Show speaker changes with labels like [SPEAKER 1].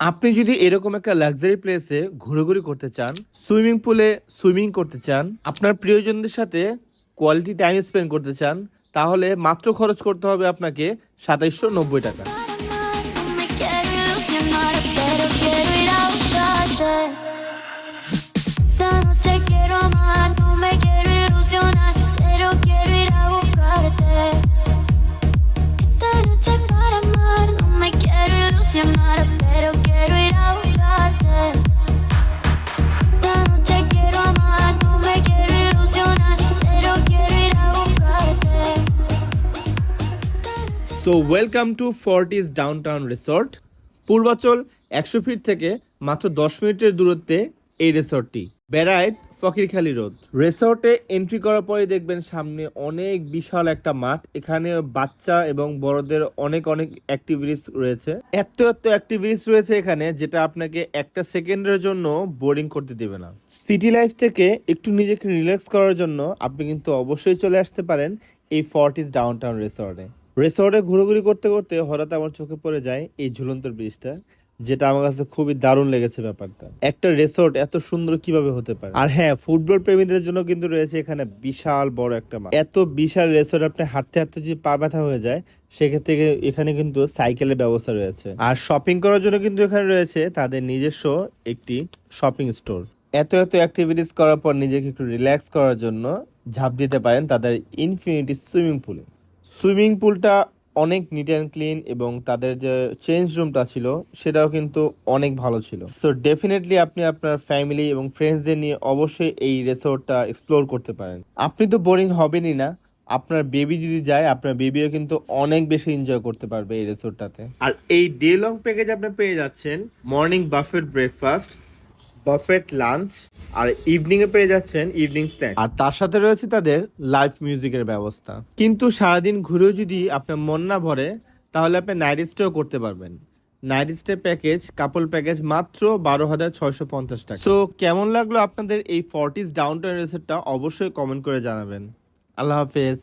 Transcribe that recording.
[SPEAKER 1] আপনি যদি এরকম একটা লাক্সারি প্লেসে ঘোরাঘুরি করতে চান, সুইমিং পুলে সুইমিং করতে চান, আপনার প্রিয়জনদের সাথে কোয়ালিটি টাইম স্পেন্ড করতে চান, তাহলে মাত্র খরচ করতে হবে আপনাকে ২৭৯০ টাকা।
[SPEAKER 2] No me quiero ilusionar, pero quiero ir a buscarte. Esta noche quiero amar, no me quiero ilusionar, pero quiero ir a buscarte. Esta noche para amar, no me quiero ilusionar, pero quiero ir a buscarte. Esta noche quiero amar, no me quiero ilusionar, pero quiero ir a buscarte.
[SPEAKER 1] So welcome to Fortis downtown resort. Purbachal ১০০ feet থেকে মাত্র ১০ মিনিটের দূরত্বে এই রিসোর্টটি, বেড়াইত ফকিরখালী road. রিসোর্টে entry করার পরে দেখবেন সামনে অনেক বিশাল একটা মাঠ। এখানে বাচ্চা এবং বড়দের অনেক অনেক অ্যাক্টিভিটিস রয়েছে। এত অ্যাক্টিভিটিস রয়েছে এখানে, যেটা আপনাকে একটা সেকেন্ডের জন্য বোরিং করতে দেবে না। সিটি লাইফ থেকে একটু নিজেকে রিল্যাক্স করার জন্য আপনি কিন্তু অবশ্যই চলে আসতে পারেন এই ফর্টিস ডাউনটাউন রিসোর্টে ঘোরাঘুরি করতে করতে হঠাৎ আমার চোখে পড়ে যায় এই ঝুলন্ত ব্রিজটা, যেটা আমার কাছে খুবই দারুণ লেগেছে ব্যাপারটা। একটা রিসোর্ট এত সুন্দর কিভাবে হতে পারে? আর হ্যাঁ, ফুটবল প্রেমীদের জন্য কিন্তু রয়েছে এখানে বিশাল বড় একটা মাঠ। এত বিশাল রিসোর্ট আপনি হাঁটতে হাঁটতে যদি পা ব্যথা হয়ে যায়, সেক্ষেত্রে এখানে কিন্তু সাইকেলের ব্যবস্থা রয়েছে। আর শপিং করার জন্য কিন্তু এখানে রয়েছে তাদের নিজস্ব একটি শপিং স্টোর। এত অ্যাক্টিভিটিস করার পর নিজেকে একটু রিল্যাক্স করার জন্য ঝাঁপ দিতে পারেন তাদের ইনফিনিটি সুইমিং পুলে। সুইমিং পুলটা অনেক নিট অ্যান্ড ক্লিন এবং তাদের যে চেঞ্জ রুমটা ছিল সেটাও কিন্তু অনেক ভালো ছিল। সো ডেফিনেটলি আপনি আপনার ফ্যামিলি এবং ফ্রেন্ডসদের নিয়ে অবশ্যই এই রিসোর্টটা এক্সপ্লোর করতে পারেন। আপনি তো বোরিং হবেনই না, আপনার বেবি যদি যায়, আপনার বেবিও কিন্তু অনেক বেশি এনজয় করতে পারবে এই রিসোর্টটাতে। আর এই ডে লং প্যাকেজ আপনি পেয়ে যাচ্ছেন morning buffet breakfast, buffet lunch, আর ইভিনিং এ পেয়ে যাচ্ছেন ইভিনিং স্ন্যাক্স। আর তার সাথে রয়েছে তাদের লাইভ মিউজিকের ব্যবস্থা। কিন্তু সারাদিন ঘুরেও যদি আপনার মন না ভরে, তাহলে আপনি নাইট স্টেও করতে পারবেন। নাইট স্টে প্যাকেজ, কাপল প্যাকেজ মাত্র ১২,৬৫০ টাকা। সো কেমন লাগলো আপনাদের এই ফর্টিস ডাউনটাউন রিসোর্টটা অবশ্যই কমেন্ট করে জানাবেন। আল্লাহ হাফেজ।